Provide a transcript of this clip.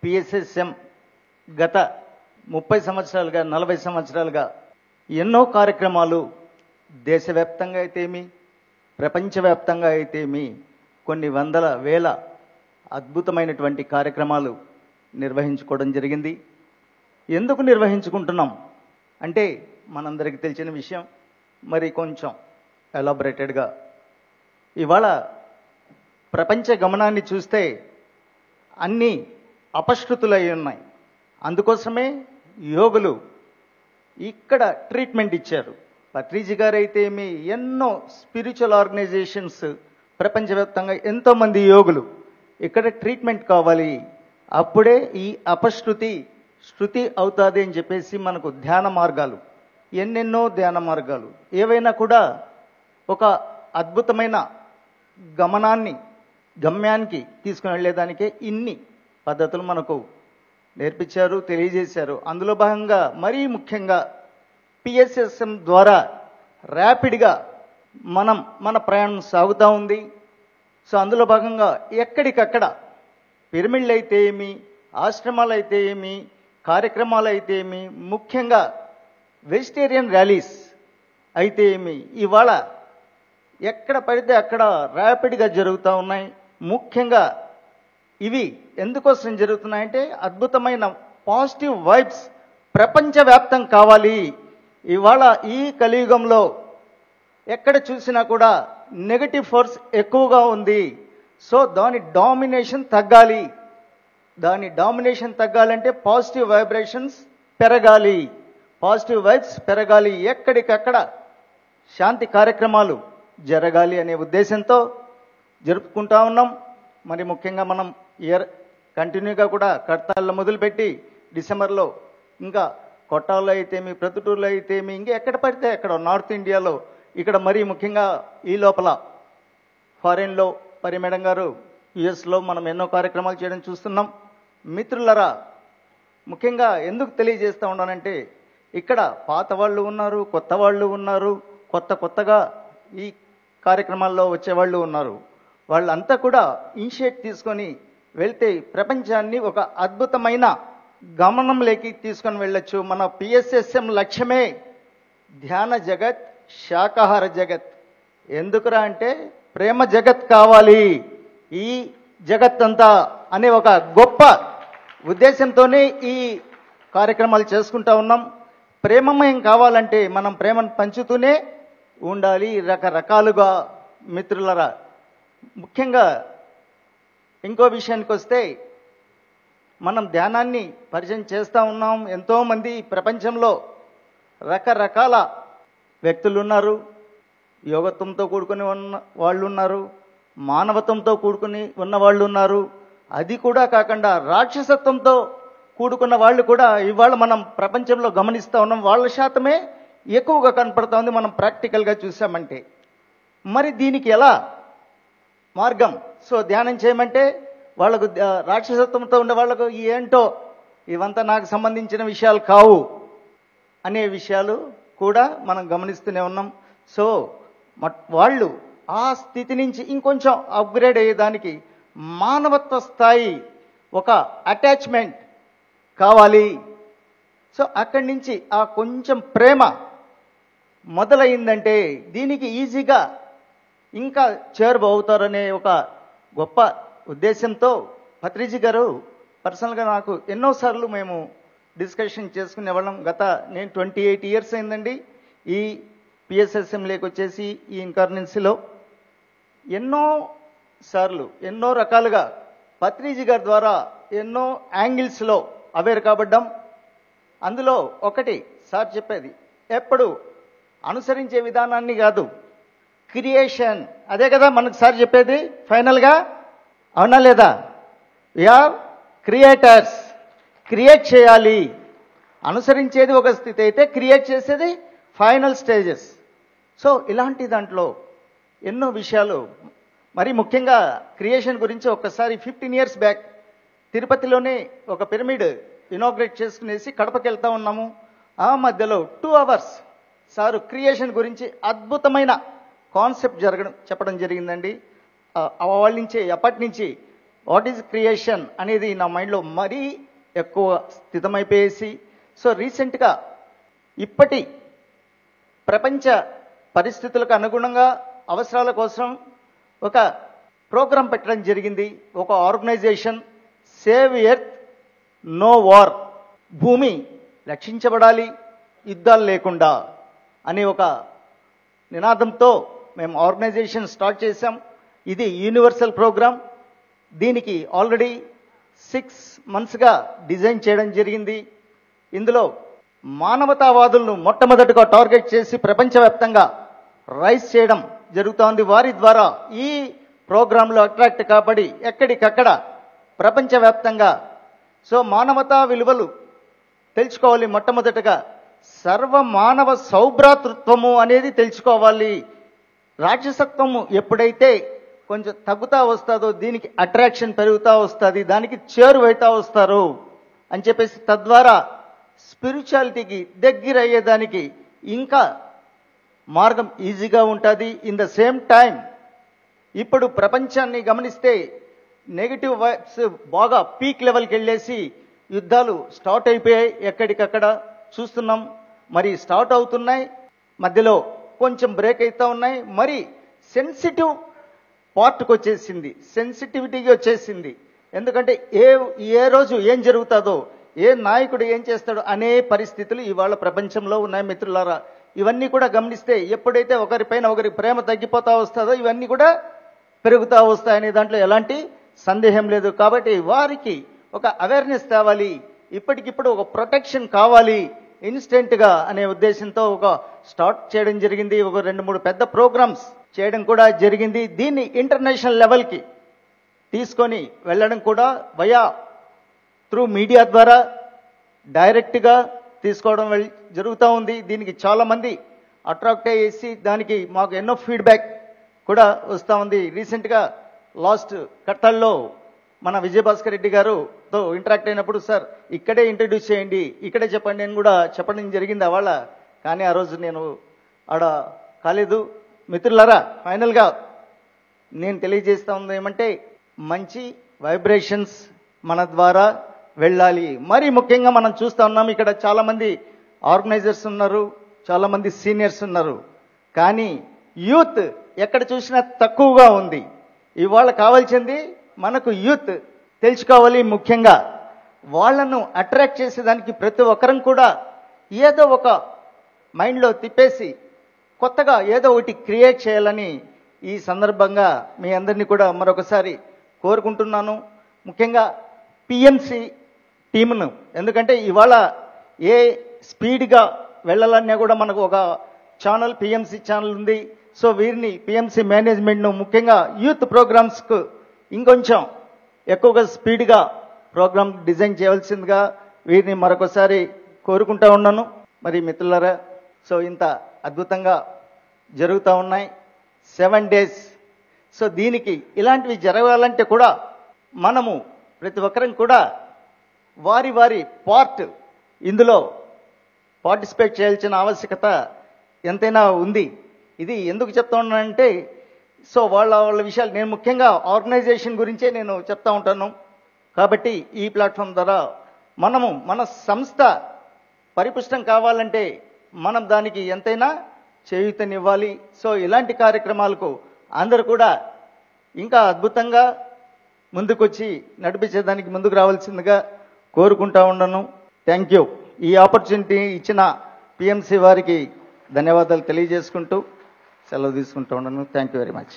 PSSM గత 30 సంవత్సరాలుగా 40 సంవత్సరాలుగా ఎన్నో కార్యక్రమాలు దేశవ్యాప్తంగా అయితేమి ప్రపంచవ్యాప్తంగా అయితేమి కొన్ని వందల వేల అద్భుతమైనటువంటి కార్యక్రమాలు నిర్వహించుకోవడం జరిగింది. ఎందుకు నిర్వహించుకుంటున్నాం అంటే మనందరికీ తెలిసిన విషయం, మరి కొంచెం ఎలాబొరేటెడ్గా ఇవాళ ప్రపంచ గమనాన్ని చూస్తే అన్నీ అపశృతులై ఉన్నాయి. అందుకోసమే యోగులు ఇక్కడ ట్రీట్మెంట్ ఇచ్చారు. పత్రిజీ గారు అయితే ఎన్నో స్పిరిచువల్ ఆర్గనైజేషన్స్ ప్రపంచవ్యాప్తంగా ఎంతోమంది యోగులు ఇక్కడ ట్రీట్మెంట్ కావాలి, అప్పుడే ఈ అపశృతి శృతి అవుతుంది అని చెప్పేసి మనకు ధ్యాన మార్గాలు, ఎన్నెన్నో ధ్యాన మార్గాలు ఏవైనా కూడా ఒక అద్భుతమైన గమ్యానికి తీసుకుని వెళ్ళేదానికే ఇన్ని పద్ధతులు మనకు నేర్పించారు, తెలియజేశారు. అందులో భాగంగా మరీ ముఖ్యంగా పిఎస్ఎస్ఎం ద్వారా ర్యాపిడ్గా మన ప్రయాణం సాగుతూ ఉంది. సో అందులో భాగంగా ఎక్కడికక్కడ పిరమిడ్లు అయితే ఏమి, ఆశ్రమాలు అయితే ఏమి, కార్యక్రమాలు అయితే ఏమి, ముఖ్యంగా వెజిటేరియన్ ర్యాలీస్ అయితే ఏమి, ఇవాళ ఎక్కడ పడితే అక్కడ ర్యాపిడ్గా జరుగుతూ ఉన్నాయి. ముఖ్యంగా ఇవి ఎందుకోసం జరుగుతున్నాయంటే అద్భుతమైన పాజిటివ్ వైబ్స్ ప్రపంచవ్యాప్తం కావాలి. ఇవాళ ఈ కలియుగంలో ఎక్కడ చూసినా కూడా నెగటివ్ ఫోర్స్ ఎక్కువగా ఉంది. సో దాని డామినేషన్ తగ్గాలి. దాని డామినేషన్ తగ్గాలంటే పాజిటివ్ వైబ్రేషన్స్ పెరగాలి, పాజిటివ్ వైబ్స్ పెరగాలి, ఎక్కడికక్కడ శాంతి కార్యక్రమాలు జరగాలి అనే ఉద్దేశంతో జరుపుకుంటా ఉన్నాం. మరి ముఖ్యంగా మనం ఇయర్ కంటిన్యూగా కూడా కడతాళ్ళలో మొదలుపెట్టి డిసెంబర్లో ఇంకా కొట్టాల్లో అయితేమి, ప్రొద్దుటూరులో అయితేమి, ఇంకా ఎక్కడ పడితే అక్కడ నార్త్ ఇండియాలో, ఇక్కడ మరీ ముఖ్యంగా ఈ లోపల ఫారిన్లో పరి మేడం గారు యుఎస్లో మనం ఎన్నో కార్యక్రమాలు చేయడం చూస్తున్నాం. మిత్రులరా, ముఖ్యంగా ఎందుకు తెలియజేస్తూ ఉన్నానంటే ఇక్కడ పాత వాళ్ళు ఉన్నారు, కొత్త వాళ్ళు ఉన్నారు, కొత్తగా ఈ కార్యక్రమాల్లో వచ్చేవాళ్ళు ఉన్నారు. వాళ్ళంతా కూడా ఇనిషియేట్ తీసుకొని వెళ్తే ప్రపంచాన్ని ఒక అద్భుతమైన గమనంలోకి తీసుకొని వెళ్ళొచ్చు. మన పిఎస్ఎస్ఎం లక్ష్యమే ధ్యాన జగత్, శాకాహార జగత్. ఎందుకురా అంటే ప్రేమ జగత్ కావాలి ఈ జగత్ అంతా అనే ఒక గొప్ప ఉద్దేశంతోనే ఈ కార్యక్రమాలు చేసుకుంటా ఉన్నాం. ప్రేమమయం కావాలంటే మనం ప్రేమను పంచుతూనే ఉండాలి రకరకాలుగా. మిత్రులరా, ముఖ్యంగా ఇంకో విషయానికి వస్తే మనం ధ్యానాన్ని పరిచయం చేస్తూ ఉన్నాం. ఎంతోమంది ప్రపంచంలో రకరకాల వ్యక్తులు ఉన్నారు. యోగత్వంతో కూడుకుని ఉన్న వాళ్ళు ఉన్నారు, మానవత్వంతో కూడుకుని ఉన్న వాళ్ళు ఉన్నారు. అది కూడా కాకుండా రాక్షసత్వంతో కూడుకున్న వాళ్ళు కూడా ఇవాళ మనం ప్రపంచంలో గమనిస్తూ ఉన్నాం. వాళ్ళ శాతమే ఎక్కువగా కనపడుతూ ఉంది మనం ప్రాక్టికల్గా చూసామంటే. మరి దీనికి ఎలా మార్గం? సో ధ్యానం చేయమంటే వాళ్ళకు రాక్షసత్వంతో ఉండే వాళ్ళకు ఏంటో ఇవంతా నాకు సంబంధించిన విషయాలు కావు అనే విషయాలు కూడా మనం గమనిస్తూనే ఉన్నాం. సో వాళ్ళు ఆ స్థితి నుంచి ఇంకొంచెం అప్గ్రేడ్ అయ్యేదానికి మానవత్వ స్థాయి ఒక అటాచ్మెంట్ కావాలి. సో అక్కడి నుంచి ఆ కొంచెం ప్రేమ మొదలైందంటే దీనికి ఈజీగా ఇంకా చేరువవుతారనే ఒక గొప్ప ఉద్దేశంతో పత్రిజీ గారు పర్సనల్గా నాకు ఎన్నోసార్లు మేము డిస్కషన్ చేసుకునేవాళ్ళం. నేను 28 ఇయర్స్ అయిందండి ఈ పిఎస్ఎస్ఎంలోకి వచ్చేసి ఈ ఇన్కార్నెన్సీలో. ఎన్నో సార్లు ఎన్నో రకాలుగా పత్రిజీ గారి ద్వారా ఎన్నో యాంగిల్స్లో అవేర్ కాబడ్డాం. అందులో ఒకటి సార్ చెప్పేది ఎప్పుడు అనుసరించే విధానాన్ని కాదు, క్రియేషన్. అదే కదా మనకు సార్ చెప్పేది ఫైనల్గా, అవునా లేదా? వీఆర్ క్రియేటర్స్, క్రియేట్ చేయాలి. అనుసరించేది ఒక స్థితి అయితే క్రియేట్ చేసేది ఫైనల్ స్టేజెస్. సో ఇలాంటి దాంట్లో ఎన్నో విషయాలు, మరి ముఖ్యంగా క్రియేషన్ గురించి ఒక్కసారి 15 ఇయర్స్ బ్యాక్ తిరుపతిలోనే ఒక పిరమిడ్ ఇనాగ్రేట్ చేసుకునేసి కడపకి వెళ్తా ఉన్నాము. ఆ మధ్యలో 2 అవర్స్ సారు క్రియేషన్ గురించి అద్భుతమైన కాన్సెప్ట్ చెప్పడం జరిగిందండి. వాళ్ళ నుంచి అప్పటి నుంచి వాట్ ఈజ్ క్రియేషన్ అనేది నా మైండ్లో మరీ ఎక్కువ స్థితమైపోయేసి, సో రీసెంట్గా ఇప్పటి ప్రపంచ పరిస్థితులకు అనుగుణంగా అవసరాల కోసం ఒక ప్రోగ్రాం పెట్టడం జరిగింది. ఒక organisation, save earth no war, భూమి రక్షించబడాలి యుద్ధాలు లేకుండా అనే ఒక నినాదంతో మేము ఆర్గనైజేషన్ స్టార్ట్ చేశాం. ఇది యూనివర్సల్ ప్రోగ్రాం. దీనికి ఆల్రెడీ 6 monthsగా డిజైన్ చేయడం జరిగింది. ఇందులో మానవతావాదులను మొట్టమొదటిగా టార్గెట్ చేసి ప్రపంచవ్యాప్తంగా రైజ్ చేయడం జరుగుతోంది. వారి ద్వారా ఈ ప్రోగ్రాంలో అట్రాక్ట్ కాబడి ఎక్కడికక్కడ ప్రపంచవ్యాప్తంగా సో మానవతా విలువలు తెలుసుకోవాలి. మొట్టమొదటగా సర్వమానవ సౌభ్రాతృత్వము అనేది తెలుసుకోవాలి. రాక్షసత్వము ఎప్పుడైతే కొంచెం తగ్గుతా వస్తుందో దీనికి అట్రాక్షన్ పెరుగుతూ వస్తుంది, దానికి చేరువైతా వస్తారు అని చెప్పేసి తద్వారా స్పిరిచువాలిటీకి దగ్గర అయ్యేదానికి ఇంకా మార్గం ఈజీగా ఉంటుంది. ఇన్ ద సేమ్ టైం ఇప్పుడు ప్రపంచాన్ని గమనిస్తే నెగిటివ్ వైబ్స్ బాగా పీక్ లెవెల్కి వెళ్ళేసి యుద్ధాలు స్టార్ట్ అయిపోయాయి. ఎక్కడికక్కడ చూస్తున్నాం. మరి స్టార్ట్ అవుతున్నాయి, మధ్యలో కొంచెం బ్రేక్ అవుతూ ఉన్నాయి. మరి సెన్సిటివ్ పార్ట్కి వచ్చేసింది, సెన్సిటివిటీకి వచ్చేసింది. ఎందుకంటే ఏ రోజు ఏం జరుగుతుందో, ఏ నాయకుడు ఏం చేస్తాడో అనే పరిస్థితులు ఇవాళ ప్రపంచంలో ఉన్నాయి మిత్రులారా. ఇవన్నీ కూడా గమనిస్తే ఎప్పుడైతే ఒకరిపైన ఒకరి ప్రేమ తగ్గిపోతా వస్తుందో ఇవన్నీ కూడా పెరుగుతూ వస్తాయనే దాంట్లో ఎలాంటి సందేహం లేదు. కాబట్టి వారికి ఒక అవేర్నెస్ తేవాలి, ఇప్పటికిప్పుడు ఒక ప్రొటెక్షన్ కావాలి ఇన్స్టెంట్గా అనే ఉద్దేశంతో ఒక స్టార్ట్ చేయడం జరిగింది. ఒక 2-3 పెద్ద ప్రోగ్రామ్స్ చేయడం కూడా జరిగింది. దీన్ని ఇంటర్నేషనల్ లెవెల్కి తీసుకొని వెళ్ళడం కూడా వయా త్రూ మీడియా ద్వారా డైరెక్ట్గా తీసుకోవడం జరుగుతూ ఉంది. దీనికి చాలామంది అట్రాక్ట్ అయ్యేసి దానికి మాకు ఎన్నో ఫీడ్బ్యాక్ కూడా వస్తూ ఉంది. రీసెంట్గా లాస్ట్ కట్టాల్లో మన విజయభాస్కర్ రెడ్డి గారుతో ఇంటరాక్ట్ అయినప్పుడు, సార్ ఇక్కడే ఇంట్రడ్యూస్ చేయండి, ఇక్కడే చెప్పండి నేను కూడా చెప్పడం జరిగింది అవాళ. కానీ ఆ రోజు నేను ఆడ కాలేదు. మిత్రులారా, ఫైనల్గా నేను తెలియజేస్తా ఉంది ఏమంటే మంచి వైబ్రేషన్స్ మన ద్వారా వెళ్ళాలి. మరి ముఖ్యంగా మనం చూస్తూ ఉన్నాం ఇక్కడ చాలామంది ఆర్గనైజర్స్ ఉన్నారు, చాలామంది సీనియర్స్ ఉన్నారు. కానీ యూత్ ఎక్కడ చూసినా తక్కువగా ఉంది. ఇవాళ కావాల్సింది మనకు యూత్ తెలుసుకోవాలి. ముఖ్యంగా వాళ్ళను అట్రాక్ట్ చేసేదానికి ప్రతి ఒక్కరం కూడా ఏదో ఒక మైండ్లో తిప్పేసి కొత్తగా ఏదో ఒకటి క్రియేట్ చేయాలని ఈ సందర్భంగా మీ అందరినీ కూడా మరొకసారి కోరుకుంటున్నాను. ముఖ్యంగా పిఎంసి టీమును, ఎందుకంటే ఇవాళ ఏ స్పీడ్గా వెళ్ళాలన్నా కూడా మనకు ఒక ఛానల్ పిఎంసి ఛానల్ ఉంది. సో వీరిని పిఎంసి మేనేజ్మెంట్ను ముఖ్యంగా యూత్ ప్రోగ్రామ్స్కు ఇంకొంచెం ఎక్కువగా స్పీడ్గా ప్రోగ్రామ్ డిజైన్ చేయవలసిందిగా వీరిని మరొకసారి కోరుకుంటా ఉన్నాను. మరి మిత్రులారా, సో ఇంత అద్భుతంగా జరుగుతూ ఉన్నాయి 7 days. సో దీనికి ఇలాంటివి జరగాలంటే కూడా మనము ప్రతి ఒక్కరం కూడా వారి వారి పార్ట్ ఇందులో పార్టిసిపేట్ చేయాల్సిన ఆవశ్యకత ఎంతైనా ఉంది. ఇది ఎందుకు చెప్తా ఉన్నానంటే సో వాళ్ళ విషయాలు నేను ముఖ్యంగా ఆర్గనైజేషన్ గురించే నేను చెప్తా ఉంటాను. కాబట్టి ఈ ప్లాట్ఫామ్ ద్వారా మనము మన సంస్థ పరిపుష్టం కావాలంటే మనం దానికి ఎంతైనా చేయూతనివ్వాలి. సో ఇలాంటి కార్యక్రమాలకు అందరూ కూడా ఇంకా అద్భుతంగా ముందుకొచ్చి నడిపించేదానికి ముందుకు రావాల్సిందిగా కోరుకుంటా ఉన్నాను. Thank you. ఈ ఆపర్చునిటీ ఇచ్చిన పిఎంసి వారికి ధన్యవాదాలు తెలియజేసుకుంటూ సెలవు తీసుకుంటూ ఉన్నాను. Thank you very much.